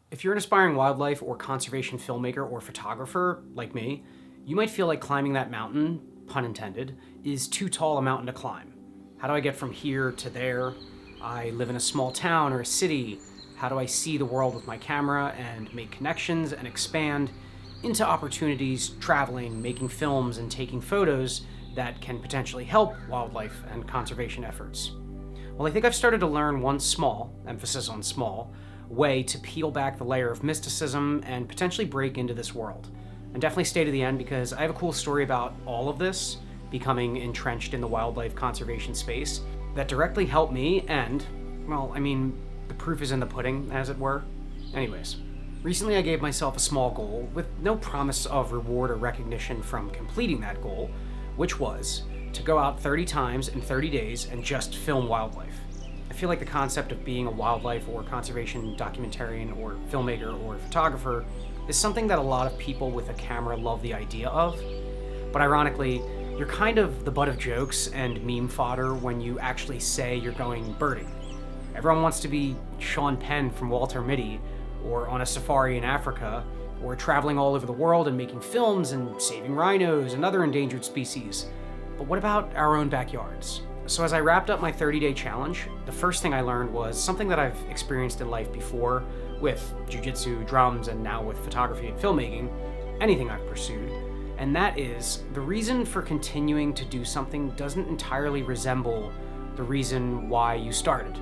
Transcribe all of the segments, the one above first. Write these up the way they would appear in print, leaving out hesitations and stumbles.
If you're an aspiring wildlife or conservation filmmaker or photographer, like me, you might feel like climbing that mountain, pun intended, is too tall a mountain to climb. How do I get from here to there? I live in a small town or a city. How do I see the world with my camera and make connections and expand into opportunities traveling, making films, and taking photos that can potentially help wildlife and conservation efforts? Well, I think I've started to learn one small, emphasis on small, way to peel back the layer of mysticism and potentially break into this world. And definitely stay to the end because I have a cool story about all of this, becoming entrenched in the wildlife conservation space, that directly helped me and, well, I mean, the proof is in the pudding, as it were. Anyways, recently I gave myself a small goal with no promise of reward or recognition from completing that goal, which was to go out 30 times in 30 days and just film wildlife. I feel like the concept of being a wildlife or conservation documentarian or filmmaker or photographer is something that a lot of people with a camera love the idea of. But ironically, you're kind of the butt of jokes and meme fodder when you actually say you're going birding. Everyone wants to be Sean Penn from Walter Mitty, or on a safari in Africa, or traveling all over the world and making films and saving rhinos and other endangered species. But what about our own backyards? So as I wrapped up my 30-day challenge, the first thing I learned was something that I've experienced in life before with jiu-jitsu, drums, and now with photography and filmmaking, anything I've pursued, and that is the reason for continuing to do something doesn't entirely resemble the reason why you started.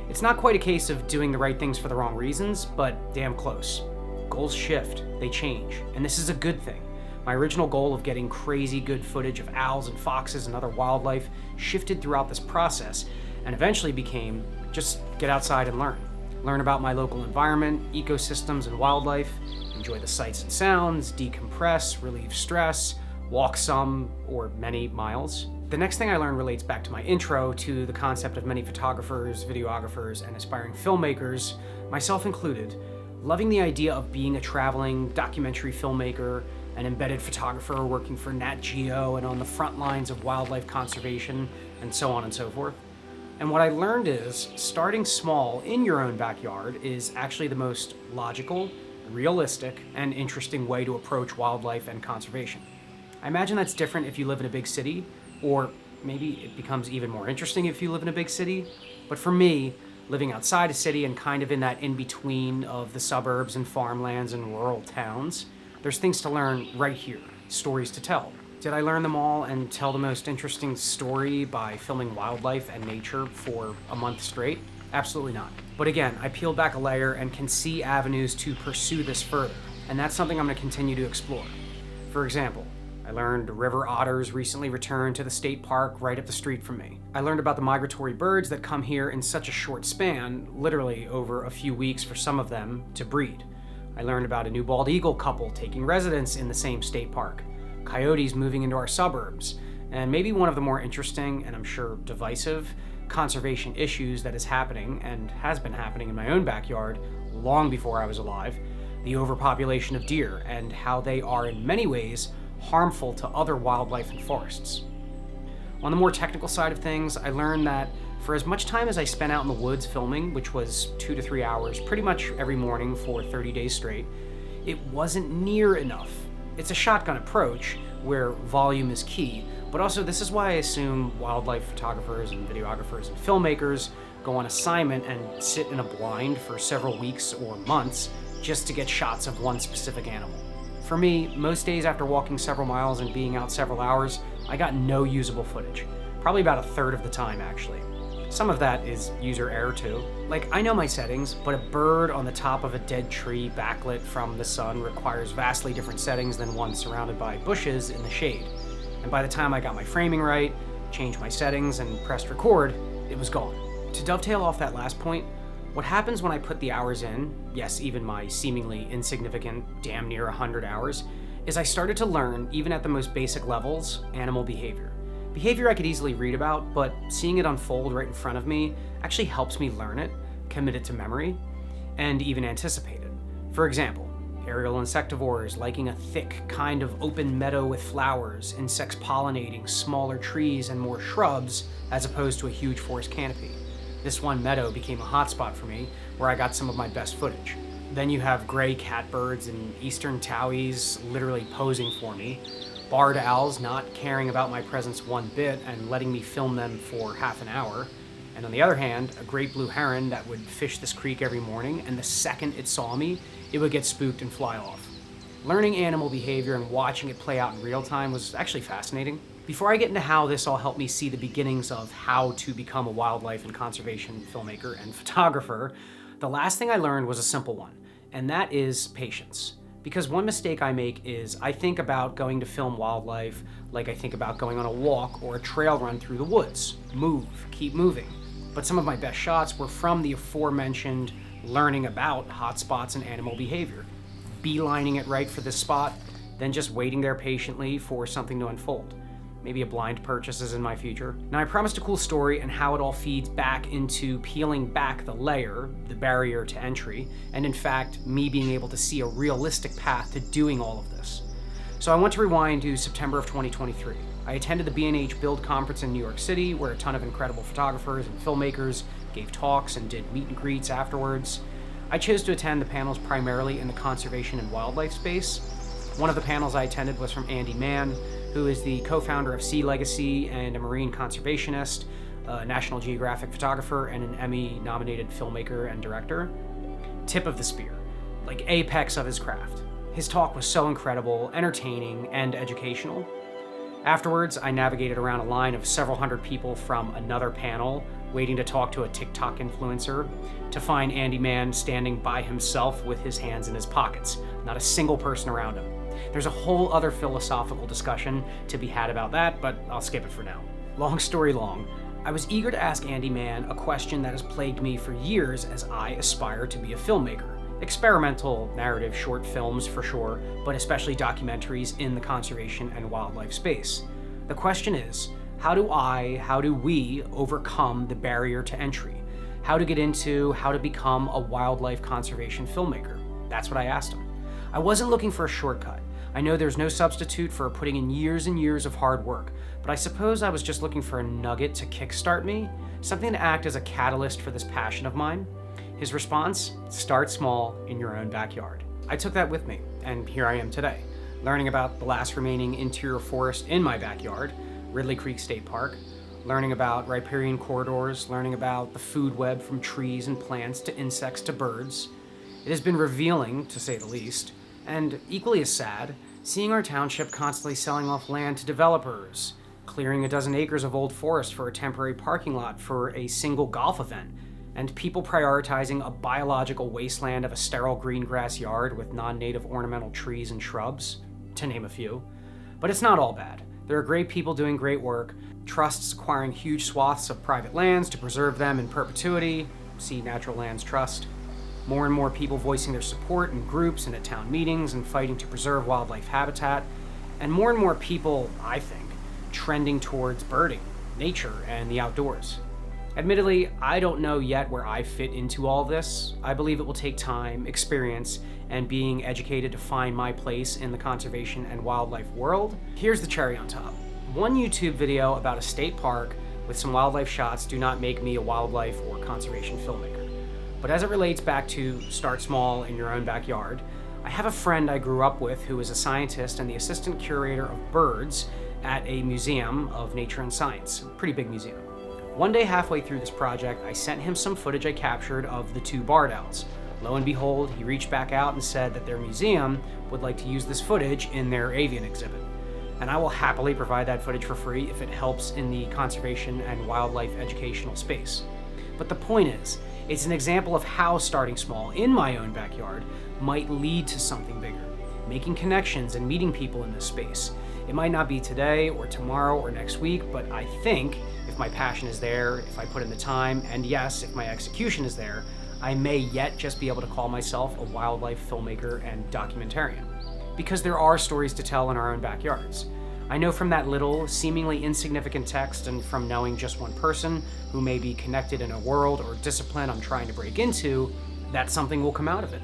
It's not quite a case of doing the right things for the wrong reasons, but damn close. Goals shift, they change, and this is a good thing. My original goal of getting crazy good footage of owls and foxes and other wildlife shifted throughout this process and eventually became just get outside and learn. Learn about my local environment, ecosystems, and wildlife, enjoy the sights and sounds, decompress, relieve stress, walk some or many miles. The next thing I learned relates back to my intro to the concept of many photographers, videographers, and aspiring filmmakers, myself included, loving the idea of being a traveling documentary filmmaker, an embedded photographer working for Nat Geo and on the front lines of wildlife conservation, and so on and so forth. And what I learned is starting small in your own backyard is actually the most logical, realistic, and interesting way to approach wildlife and conservation. I imagine that's different if you live in a big city, or maybe it becomes even more interesting if you live in a big city. But for me, living outside a city and kind of in that in-between of the suburbs and farmlands and rural towns, there's things to learn right here, stories to tell. Did I learn them all and tell the most interesting story by filming wildlife and nature for a month straight? Absolutely not. But again, I peeled back a layer and can see avenues to pursue this further, and that's something I'm going to continue to explore. For example, I learned river otters recently returned to the state park right up the street from me. I learned about the migratory birds that come here in such a short span, literally over a few weeks for some of them, to breed. I learned about a new bald eagle couple taking residence in the same state park, coyotes moving into our suburbs, and maybe one of the more interesting, and I'm sure divisive, conservation issues that is happening and has been happening in my own backyard long before I was alive, the overpopulation of deer and how they are in many ways harmful to other wildlife and forests. On the more technical side of things, I learned that for as much time as I spent out in the woods filming, which was 2 to 3 hours pretty much every morning for 30 days straight, it wasn't near enough. It's a shotgun approach where volume is key, but also this is why I assume wildlife photographers and videographers and filmmakers go on assignment and sit in a blind for several weeks or months just to get shots of one specific animal. For me, most days after walking several miles and being out several hours, I got no usable footage. Probably about a third of the time, actually. Some of that is user error too. Like, I know my settings, but a bird on the top of a dead tree backlit from the sun requires vastly different settings than one surrounded by bushes in the shade. And by the time I got my framing right, changed my settings, and pressed record, it was gone. To dovetail off that last point, what happens when I put the hours in, yes, even my seemingly insignificant, damn near 100 hours, is I started to learn, even at the most basic levels, animal behavior. Behavior I could easily read about, but seeing it unfold right in front of me actually helps me learn it, commit it to memory, and even anticipate it. For example, aerial insectivores liking a thick kind of open meadow with flowers, insects pollinating smaller trees and more shrubs as opposed to a huge forest canopy. This one meadow became a hotspot for me where I got some of my best footage. Then you have gray catbirds and eastern towies literally posing for me, barred owls not caring about my presence one bit and letting me film them for half an hour, and on the other hand, a great blue heron that would fish this creek every morning, and the second it saw me, it would get spooked and fly off. Learning animal behavior and watching it play out in real time was actually fascinating. Before I get into how this all helped me see the beginnings of how to become a wildlife and conservation filmmaker and photographer, the last thing I learned was a simple one, and that is patience. Because one mistake I make is I think about going to film wildlife like I think about going on a walk or a trail run through the woods. Move, keep moving. But some of my best shots were from the aforementioned learning about hotspots and animal behavior. Beelining it right for this spot, then just waiting there patiently for something to unfold. Maybe a blind purchase is in my future. Now I promised a cool story and how it all feeds back into peeling back the layer, the barrier to entry, and in fact, me being able to see a realistic path to doing all of this. So I want to rewind to September of 2023. I attended the B&H Build conference in New York City, where a ton of incredible photographers and filmmakers gave talks and did meet and greets afterwards. I chose to attend the panels primarily in the conservation and wildlife space. One of the panels I attended was from Andy Mann, who is the co-founder of Sea Legacy and a marine conservationist, a National Geographic photographer, and an Emmy-nominated filmmaker and director. Tip of the spear, like apex of his craft. His talk was so incredible, entertaining, and educational. Afterwards, I navigated around a line of several hundred people from another panel, waiting to talk to a TikTok influencer, to find Andy Mann standing by himself with his hands in his pockets, not a single person around him. There's a whole other philosophical discussion to be had about that, but I'll skip it for now. Long story long, I was eager to ask Andy Mann a question that has plagued me for years as I aspire to be a filmmaker. Experimental narrative short films for sure, but especially documentaries in the conservation and wildlife space. The question is, how do we overcome the barrier to entry? How to get into, how to become a wildlife conservation filmmaker? That's what I asked him. I wasn't looking for a shortcut. I know there's no substitute for putting in years and years of hard work, but I suppose I was just looking for a nugget to kickstart me, something to act as a catalyst for this passion of mine. His response? Start small in your own backyard. I took that with me, and here I am today, learning about the last remaining interior forest in my backyard, Ridley Creek State Park, learning about riparian corridors, learning about the food web from trees and plants to insects to birds. It has been revealing, to say the least, and equally as sad, seeing our township constantly selling off land to developers, clearing a dozen acres of old forest for a temporary parking lot for a single golf event, and people prioritizing a biological wasteland of a sterile green grass yard with non-native ornamental trees and shrubs, to name a few. But it's not all bad. There are great people doing great work, trusts acquiring huge swaths of private lands to preserve them in perpetuity, see Natural Lands Trust. More and more people voicing their support in groups and at town meetings and fighting to preserve wildlife habitat, and more people, I think, trending towards birding, nature, and the outdoors. Admittedly, I don't know yet where I fit into all this. I believe it will take time, experience, and being educated to find my place in the conservation and wildlife world. Here's the cherry on top. One YouTube video about a state park with some wildlife shots do not make me a wildlife or conservation filmmaker. But as it relates back to start small in your own backyard, I have a friend I grew up with who is a scientist and the assistant curator of birds at a museum of nature and science, a pretty big museum. One day halfway through this project, I sent him some footage I captured of the two barred owls. Lo and behold, he reached back out and said that their museum would like to use this footage in their avian exhibit. And I will happily provide that footage for free if it helps in the conservation and wildlife educational space. But the point is, it's an example of how starting small in my own backyard might lead to something bigger, making connections and meeting people in this space. It might not be today or tomorrow or next week, but I think if my passion is there, if I put in the time, and yes, if my execution is there, I may yet just be able to call myself a wildlife filmmaker and documentarian. Because there are stories to tell in our own backyards. I know from that little, seemingly insignificant text and from knowing just one person who may be connected in a world or discipline I'm trying to break into, that something will come out of it.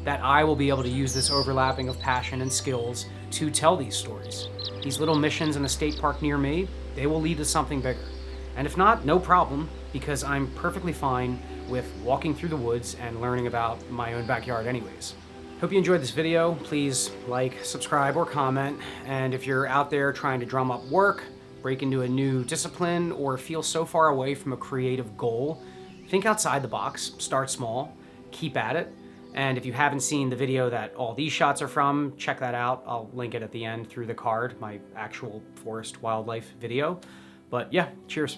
That I will be able to use this overlapping of passion and skills to tell these stories. These little missions in a state park near me, they will lead to something bigger. And if not, no problem, because I'm perfectly fine with walking through the woods and learning about my own backyard anyways. Hope you enjoyed this video. Please like, subscribe, or comment. And if you're out there trying to drum up work, break into a new discipline, or feel so far away from a creative goal, think outside the box, start small, keep at it. And if you haven't seen the video that all these shots are from, check that out. I'll link it at the end through the card, my actual forest wildlife video. But yeah, cheers.